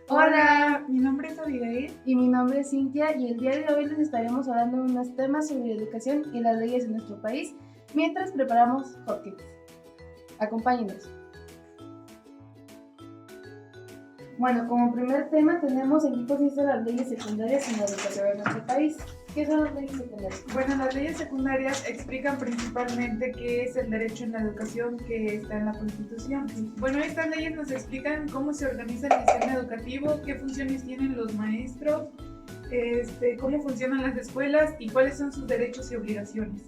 Hola, Mi nombre es Abigail. y mi nombre es Cintia y el día de hoy les estaremos hablando de unos temas sobre educación y las leyes en nuestro país mientras preparamos hotcakes. Acompáñenos. Bueno, como primer tema tenemos en qué consisten las leyes secundarias en la educación de nuestro país. ¿Qué son las leyes secundarias? Bueno, las leyes secundarias explican principalmente qué es el derecho en la educación que está en la Constitución. Bueno, estas leyes nos explican cómo se organiza el sistema educativo, qué funciones tienen los maestros, cómo funcionan las escuelas y cuáles son sus derechos y obligaciones.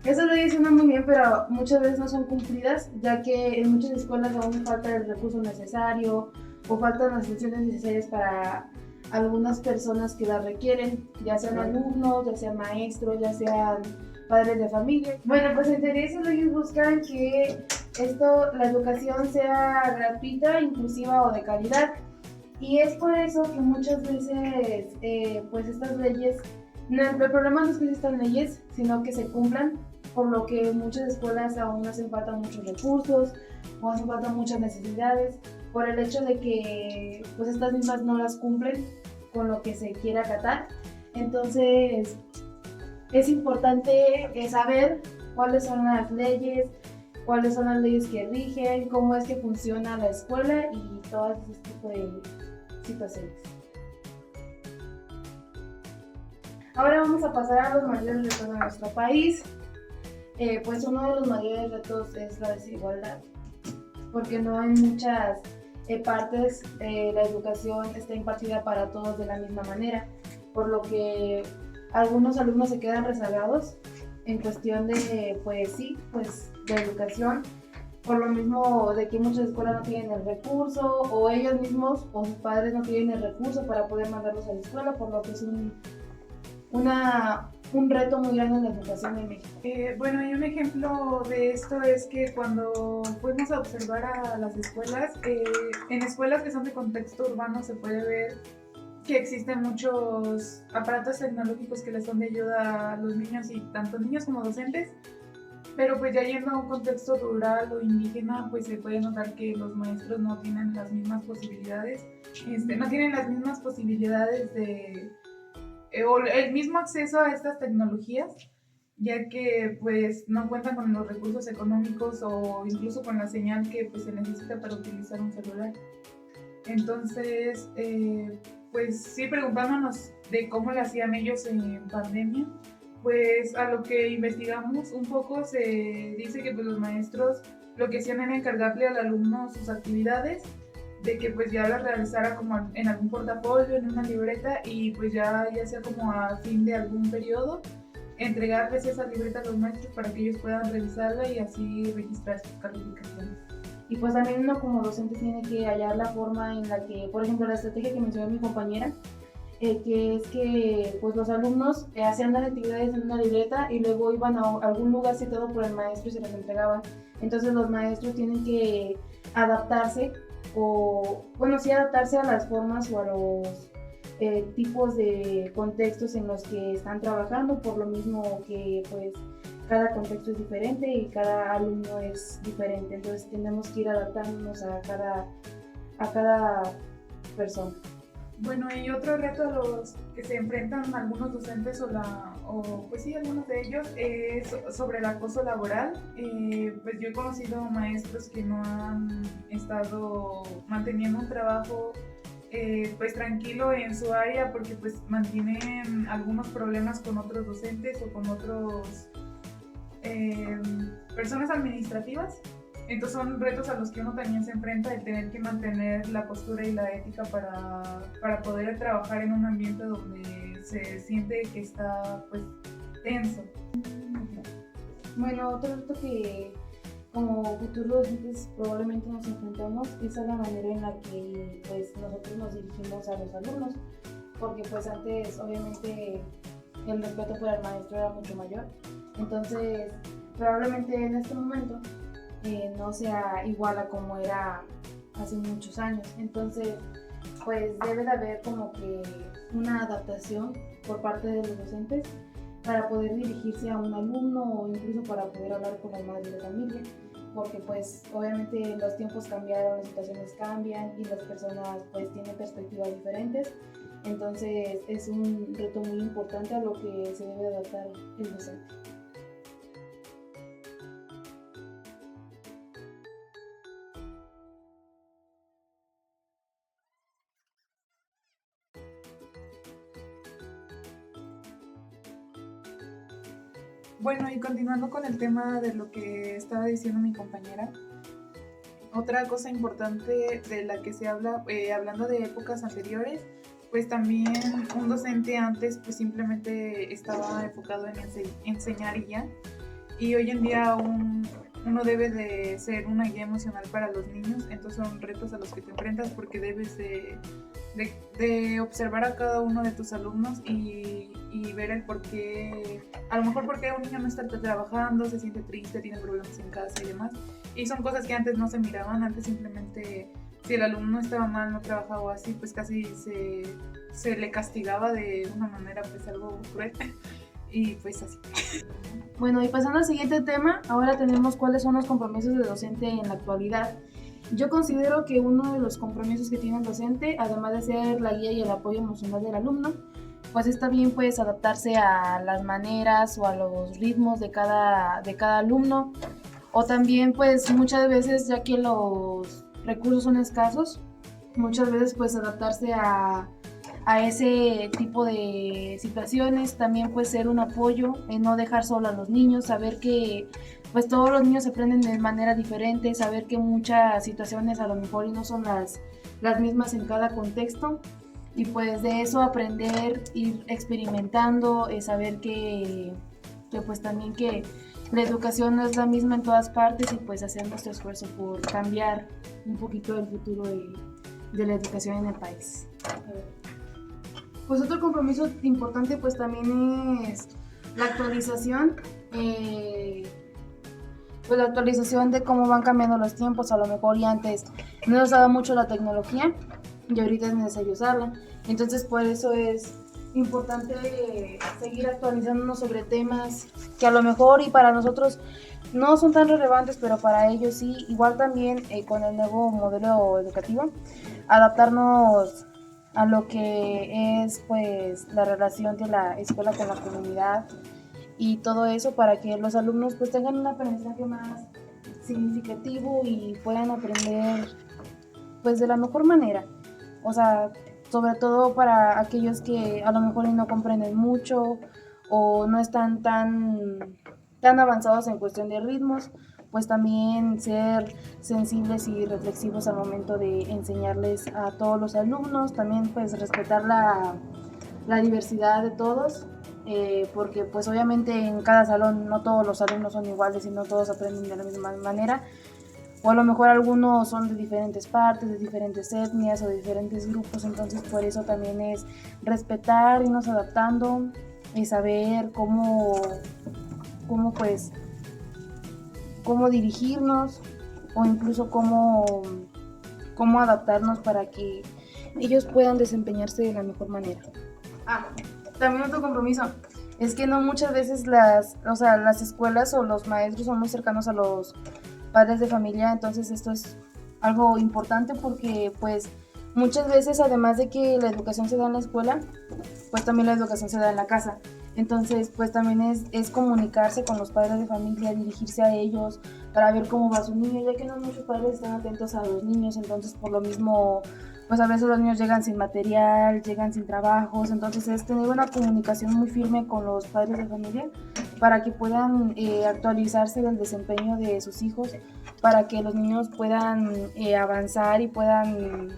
Esas leyes suenan muy bien, pero muchas veces no son cumplidas, ya que en muchas escuelas aún falta el recurso necesario o faltan las funciones necesarias para algunas personas que las requieren, ya sean alumnos, ya sean maestros, ya sean padres de familia. Bueno, pues en teoría esas leyes buscan que la educación sea gratuita, inclusiva o de calidad. Y es por eso que muchas veces, pues estas leyes, no, el problema no es que existan leyes, sino que se cumplan, por lo que en muchas escuelas aún hacen falta muchos recursos o hacen falta muchas necesidades, por el hecho de que pues estas mismas no las cumplen con lo que se quiere acatar. Entonces es importante saber cuáles son las leyes, cuáles son las leyes que rigen, cómo es que funciona la escuela y todo ese tipo de situaciones. Ahora vamos a pasar a los mayores retos de nuestro país. Pues uno de los mayores retos es la desigualdad, porque no en muchas partes la educación está impartida para todos de la misma manera, por lo que algunos alumnos se quedan rezagados en cuestión de, de educación, por lo mismo de que muchas escuelas no tienen el recurso, o ellos mismos o sus padres no tienen el recurso para poder mandarlos a la escuela, por lo que es un reto muy grande en la educación en México. Bueno, y un ejemplo de esto es que cuando fuimos a observar a las escuelas, en escuelas que son de contexto urbano se puede ver que existen muchos aparatos tecnológicos que les son de ayuda a los niños y tanto niños como docentes, pero pues ya yendo a un contexto rural o indígena, pues se puede notar que los maestros no tienen las mismas posibilidades, no tienen las mismas posibilidades de o el mismo acceso a estas tecnologías, ya que pues no cuentan con los recursos económicos o incluso con la señal que pues se necesita para utilizar un celular. Entonces, pues sí, preguntándonos de cómo lo hacían ellos en pandemia, pues a lo que investigamos un poco se dice que pues los maestros lo que hacían era encargarle al alumno sus actividades, de que pues ya las realizara como en algún portafolio, en una libreta y pues ya sea como a fin de algún periodo, entregarles esa libreta a los maestros para que ellos puedan revisarla y así registrar sus calificaciones. Y pues también uno como docente tiene que hallar la forma en la que, por ejemplo, la estrategia que mencionó mi compañera, que es que pues los alumnos hacían las actividades en una libreta y luego iban a algún lugar citado por el maestro y se las entregaban. Entonces los maestros tienen que adaptarse adaptarse a las formas o a los tipos de contextos en los que están trabajando, por lo mismo que pues cada contexto es diferente y cada alumno es diferente, entonces tenemos que ir adaptándonos a cada persona. Bueno, y otro reto a los que se enfrentan algunos docentes pues sí, algunos de ellos es sobre el acoso laboral. Pues yo he conocido maestros que no han estado manteniendo un trabajo pues tranquilo en su área porque pues mantienen algunos problemas con otros docentes o con otros personas administrativas. Entonces son retos a los que uno también se enfrenta, el tener que mantener la postura y la ética para poder trabajar en un ambiente donde se siente que está pues tenso. Bueno, otro reto que como futuros docentes probablemente nos enfrentamos es a la manera en la que pues nosotros nos dirigimos a los alumnos, porque pues antes obviamente el respeto por el maestro era mucho mayor, entonces probablemente en este momento no sea igual a como era hace muchos años. Entonces, pues debe de haber como que una adaptación por parte de los docentes para poder dirigirse a un alumno o incluso para poder hablar con la madre de familia. porque pues obviamente los tiempos cambiaron, las situaciones cambian y las personas pues tienen perspectivas diferentes. Entonces es un reto muy importante a lo que se debe adaptar el docente. Bueno, y continuando con el tema de lo que estaba diciendo mi compañera, otra cosa importante de la que se habla, hablando de épocas anteriores, pues también un docente antes pues simplemente estaba enfocado en enseñar y ya. Y hoy en día uno debe de ser una guía emocional para los niños, entonces son retos a los que te enfrentas porque debes de observar a cada uno de tus alumnos y ver el por qué, a lo mejor porque un niño no está trabajando, se siente triste, tiene problemas en casa y demás. Y son cosas que antes no se miraban, antes simplemente si el alumno estaba mal, no trabajaba o así, pues casi se le castigaba de una manera pues algo cruel. Y pues así. Bueno, y pasando al siguiente tema, ahora tenemos cuáles son los compromisos de docente en la actualidad. Yo considero que uno de los compromisos que tiene el docente, además de ser la guía y el apoyo emocional del alumno, pues está bien pues adaptarse a las maneras o a los ritmos de cada alumno, o también pues muchas veces, ya que los recursos son escasos, muchas veces pues adaptarse a ese tipo de situaciones, también puede ser un apoyo en no dejar solo a los niños, saber que pues todos los niños aprenden de manera diferente, saber que muchas situaciones a lo mejor no son las mismas en cada contexto, y pues de eso aprender, ir experimentando, saber que pues también que la educación no es la misma en todas partes y pues hacer nuestro esfuerzo por cambiar un poquito el futuro de la educación en el país. Pues otro compromiso importante pues también es la actualización, pues la actualización de cómo van cambiando los tiempos. A lo mejor y antes no nos daba mucho la tecnología y ahorita es necesario usarla, entonces por eso es importante seguir actualizándonos sobre temas que a lo mejor y para nosotros no son tan relevantes, pero para ellos sí. Igual también con el nuevo modelo educativo, adaptarnos a lo que es pues la relación de la escuela con la comunidad y todo eso, para que los alumnos pues tengan un aprendizaje más significativo y puedan aprender pues de la mejor manera. O sea, sobre todo para aquellos que a lo mejor no comprenden mucho o no están tan avanzados en cuestión de ritmos, pues también ser sensibles y reflexivos al momento de enseñarles a todos los alumnos, también pues respetar la diversidad de todos, porque pues obviamente en cada salón no todos los alumnos son iguales y no todos aprenden de la misma manera, o a lo mejor algunos son de diferentes partes, de diferentes etnias o de diferentes grupos, entonces por eso también es respetar, irnos adaptando y saber cómo dirigirnos o incluso cómo adaptarnos para que ellos puedan desempeñarse de la mejor manera. También otro compromiso es que no muchas veces las escuelas o los maestros son muy cercanos a los padres de familia, entonces esto es algo importante porque pues muchas veces, además de que la educación se da en la escuela, pues también la educación se da en la casa. Entonces, pues también es comunicarse con los padres de familia, dirigirse a ellos para ver cómo va su niño, ya que no muchos padres están atentos a los niños, entonces por lo mismo, pues a veces los niños llegan sin material, llegan sin trabajos, entonces es tener una comunicación muy firme con los padres de familia para que puedan actualizarse del desempeño de sus hijos, para que los niños puedan avanzar y puedan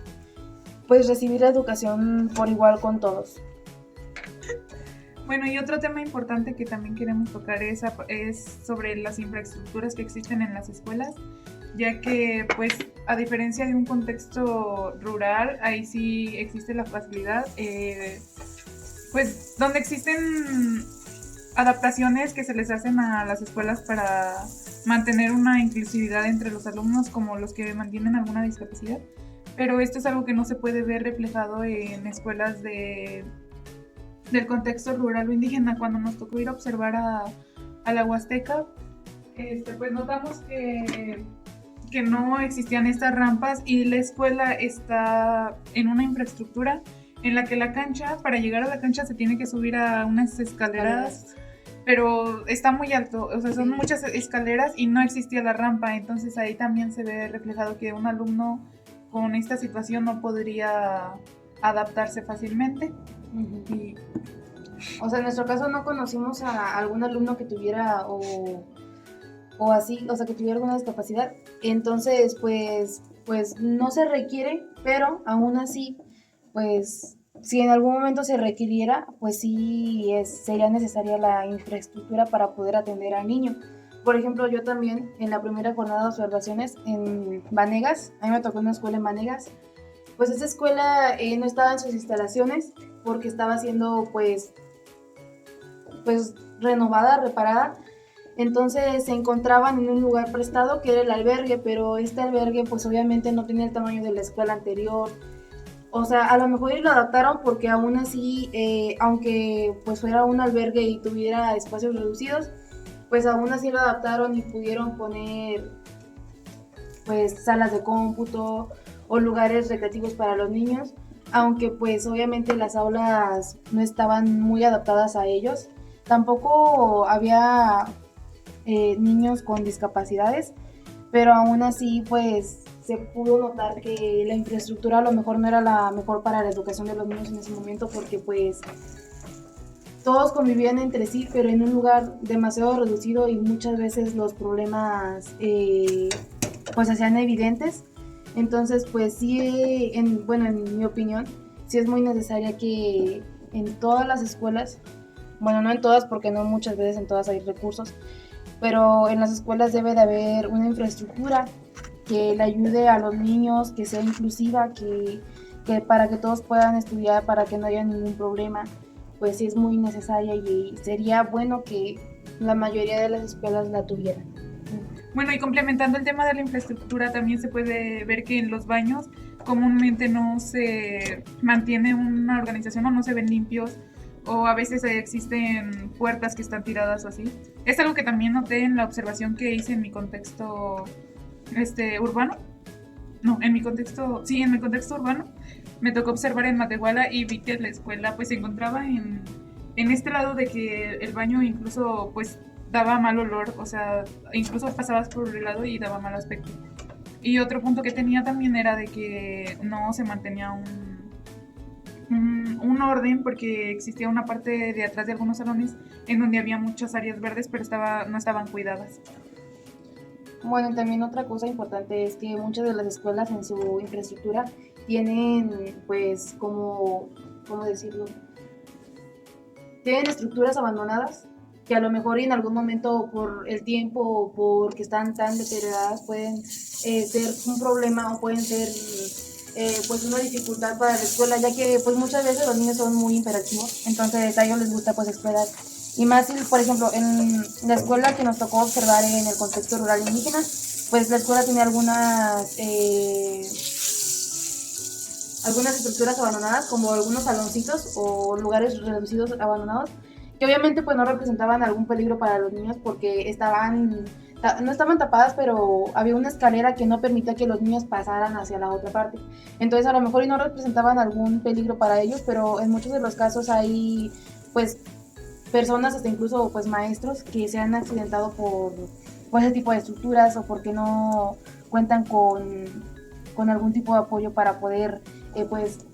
pues recibir la educación por igual con todos. Bueno, y otro tema importante que también queremos tocar es sobre las infraestructuras que existen en las escuelas, ya que pues a diferencia de un contexto rural, ahí sí existe la facilidad, pues donde existen adaptaciones que se les hacen a las escuelas para mantener una inclusividad entre los alumnos, como los que mantienen alguna discapacidad, pero esto es algo que no se puede ver reflejado en escuelas del contexto rural o indígena. Cuando nos tocó ir a observar a la Huasteca, pues notamos que no existían estas rampas y la escuela está en una infraestructura en la que la cancha, para llegar a la cancha se tiene que subir a unas escaleras, pero está muy alto, o sea, son muchas escaleras y no existía la rampa, entonces ahí también se ve reflejado que un alumno con esta situación no podría adaptarse fácilmente. Y o sea, en nuestro caso no conocimos a algún alumno que tuviera o así, o sea, que tuviera alguna discapacidad. Entonces, pues no se requiere, pero aún así, pues si en algún momento se requiriera, pues sí sería necesaria la infraestructura para poder atender al niño. Por ejemplo, yo también en la primera jornada de observaciones en Vanegas, a mí me tocó una escuela en Vanegas, pues esa escuela no estaba en sus instalaciones porque estaba siendo pues renovada, reparada. Entonces se encontraban en un lugar prestado que era el albergue, pero este albergue pues obviamente no tenía el tamaño de la escuela anterior. O sea, a lo mejor lo adaptaron porque aún así, aunque pues fuera un albergue y tuviera espacios reducidos, pues aún así lo adaptaron y pudieron poner pues salas de cómputo o lugares recreativos para los niños, aunque pues obviamente las aulas no estaban muy adaptadas a ellos. Tampoco había niños con discapacidades, pero aún así pues se pudo notar que la infraestructura a lo mejor no era la mejor para la educación de los niños en ese momento, porque pues todos convivían entre sí, pero en un lugar demasiado reducido y muchas veces los problemas pues se hacían evidentes. Entonces pues sí, en mi opinión, sí es muy necesaria que en todas las escuelas, bueno, no en todas porque no muchas veces en todas hay recursos, pero en las escuelas debe de haber una infraestructura que le ayude a los niños, que sea inclusiva, que para que todos puedan estudiar, para que no haya ningún problema, pues sí es muy necesaria y sería bueno que la mayoría de las escuelas la tuvieran. Bueno, y complementando el tema de la infraestructura, también se puede ver que en los baños comúnmente no se mantiene una organización o no se ven limpios, o a veces existen puertas que están tiradas o así. Es algo que también noté en la observación que hice en mi contexto urbano. No, en mi contexto urbano. Me tocó observar en Matehuala y vi que la escuela pues se encontraba en este lado de que el baño incluso pues daba mal olor, o sea, incluso pasabas por el lado y daba mal aspecto. Y otro punto que tenía también era de que no se mantenía un orden, porque existía una parte de atrás de algunos salones en donde había muchas áreas verdes, pero no estaban cuidadas. Bueno, y también otra cosa importante es que muchas de las escuelas en su infraestructura tienen, pues, ¿cómo decirlo? Tienen estructuras abandonadas que a lo mejor en algún momento por el tiempo o porque están tan deterioradas pueden ser un problema o pueden ser pues una dificultad para la escuela, ya que pues muchas veces los niños son muy hiperactivos, entonces a ellos les gusta pues explorar. Y más, por ejemplo, en la escuela que nos tocó observar en el contexto rural indígena, pues la escuela tenía algunas estructuras abandonadas, como algunos saloncitos o lugares reducidos abandonados, que obviamente pues no representaban algún peligro para los niños porque no estaban tapadas, pero había una escalera que no permitía que los niños pasaran hacia la otra parte. Entonces a lo mejor no representaban algún peligro para ellos, pero en muchos de los casos hay pues personas, hasta incluso pues maestros, que se han accidentado por ese tipo de estructuras o porque no cuentan con algún tipo de apoyo para poder pues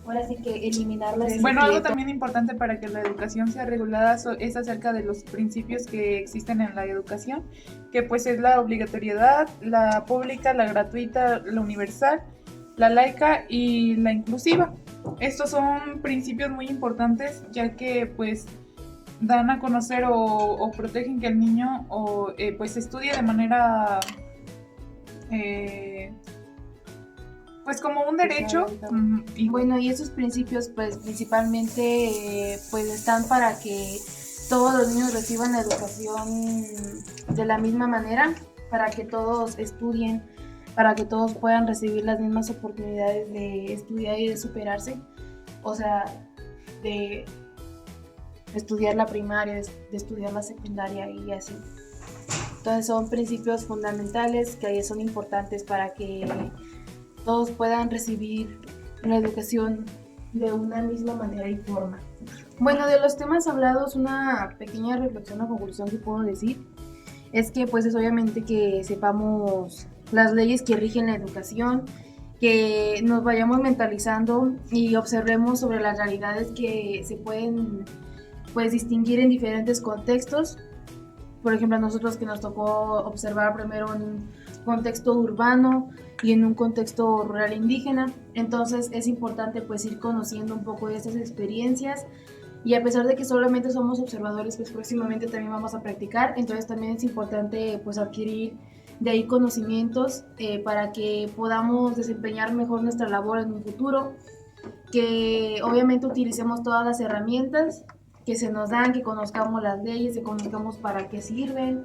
ahora sí que eliminarlas. Bueno, algo también importante para que la educación sea regulada es acerca de los principios que existen en la educación, que pues es la obligatoriedad, la pública, la gratuita, la universal, la laica y la inclusiva. Estos son principios muy importantes, ya que pues dan a conocer o protegen que el niño pues estudie de manera pues como un derecho. Y bueno, y esos principios pues principalmente pues están para que todos los niños reciban la educación de la misma manera, para que todos estudien, para que todos puedan recibir las mismas oportunidades de estudiar y de superarse, o sea, de estudiar la primaria, de estudiar la secundaria y así. Entonces son principios fundamentales que son importantes para que todos puedan recibir la educación de una misma manera y forma. Bueno, de los temas hablados, una pequeña reflexión o conclusión que puedo decir es que pues es obviamente que sepamos las leyes que rigen la educación, que nos vayamos mentalizando y observemos sobre las realidades que se pueden pues distinguir en diferentes contextos. Por ejemplo, a nosotros que nos tocó observar primero en un contexto urbano y en un contexto rural indígena, entonces es importante pues ir conociendo un poco de estas experiencias, y a pesar de que solamente somos observadores, pues próximamente también vamos a practicar, entonces también es importante pues adquirir de ahí conocimientos para que podamos desempeñar mejor nuestra labor en un futuro, que obviamente utilicemos todas las herramientas que se nos dan, que conozcamos las leyes, que conozcamos para qué sirven,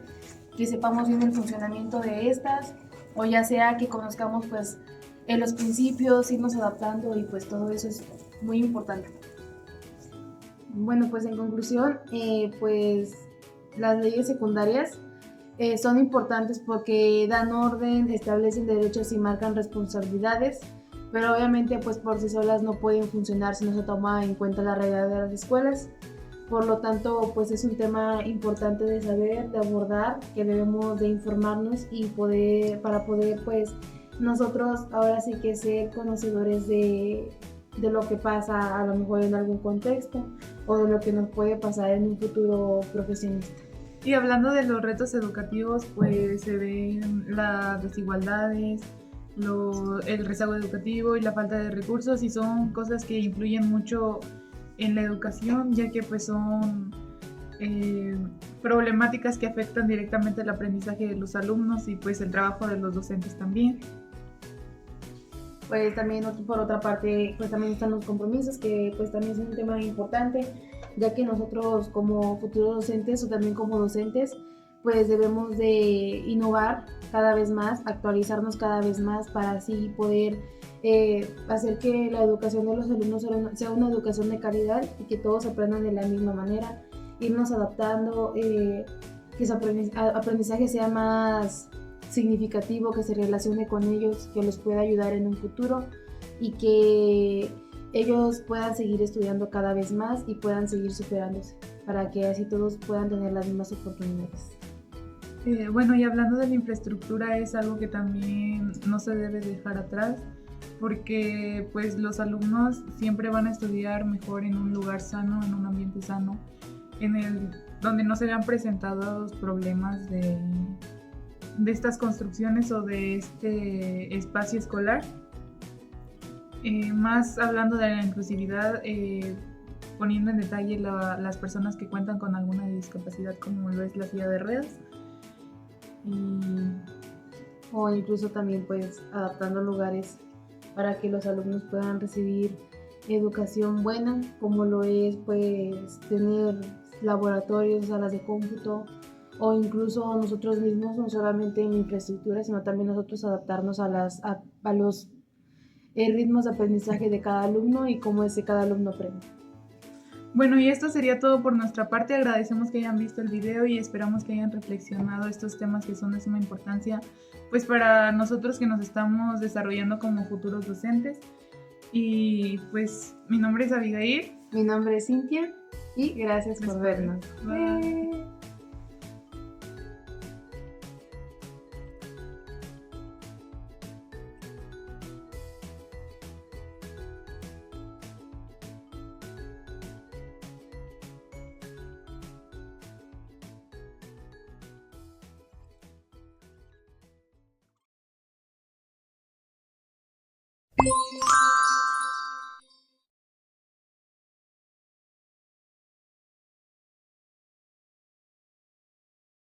que sepamos bien el funcionamiento de estas, o ya sea que conozcamos pues en los principios, irnos adaptando, y pues todo eso es muy importante. Bueno, pues en conclusión, pues las leyes secundarias son importantes porque dan orden, establecen derechos y marcan responsabilidades, pero obviamente pues por sí solas no pueden funcionar si no se toma en cuenta la realidad de las escuelas. Por lo tanto, pues es un tema importante de saber, de abordar, que debemos de informarnos y para poder pues nosotros ahora sí que ser conocedores de lo que pasa a lo mejor en algún contexto o de lo que nos puede pasar en un futuro profesionista. Y hablando de los retos educativos, pues se ven las desigualdades, el rezago educativo y la falta de recursos, y son cosas que influyen mucho en la educación, ya que pues son problemáticas que afectan directamente el aprendizaje de los alumnos y pues el trabajo de los docentes también. Pues también por otra parte pues también están los compromisos, que pues también es un tema importante, ya que nosotros como futuros docentes o también como docentes pues debemos de innovar cada vez más, actualizarnos cada vez más para así poder hacer que la educación de los alumnos sea una educación de calidad y que todos aprendan de la misma manera, irnos adaptando, que su aprendizaje sea más significativo, que se relacione con ellos, que los pueda ayudar en un futuro y que ellos puedan seguir estudiando cada vez más y puedan seguir superándose para que así todos puedan tener las mismas oportunidades. Bueno, y hablando de la infraestructura, es algo que también no se debe dejar atrás, porque pues los alumnos siempre van a estudiar mejor en un lugar sano, en un ambiente sano, donde no se vean presentados problemas de estas construcciones o de este espacio escolar. Más hablando de la inclusividad, poniendo en detalle las personas que cuentan con alguna discapacidad, como lo es la silla de ruedas. O incluso también pues adaptando lugares para que los alumnos puedan recibir educación buena, como lo es pues tener laboratorios, salas de cómputo, o incluso nosotros mismos, no solamente en infraestructura, sino también nosotros adaptarnos a los ritmos de aprendizaje de cada alumno y cómo cada alumno aprende. Bueno, y esto sería todo por nuestra parte. Agradecemos que hayan visto el video y esperamos que hayan reflexionado estos temas que son de suma importancia pues para nosotros que nos estamos desarrollando como futuros docentes. Y pues mi nombre es Abigail. Mi nombre es Cintia y gracias por vernos. Bye.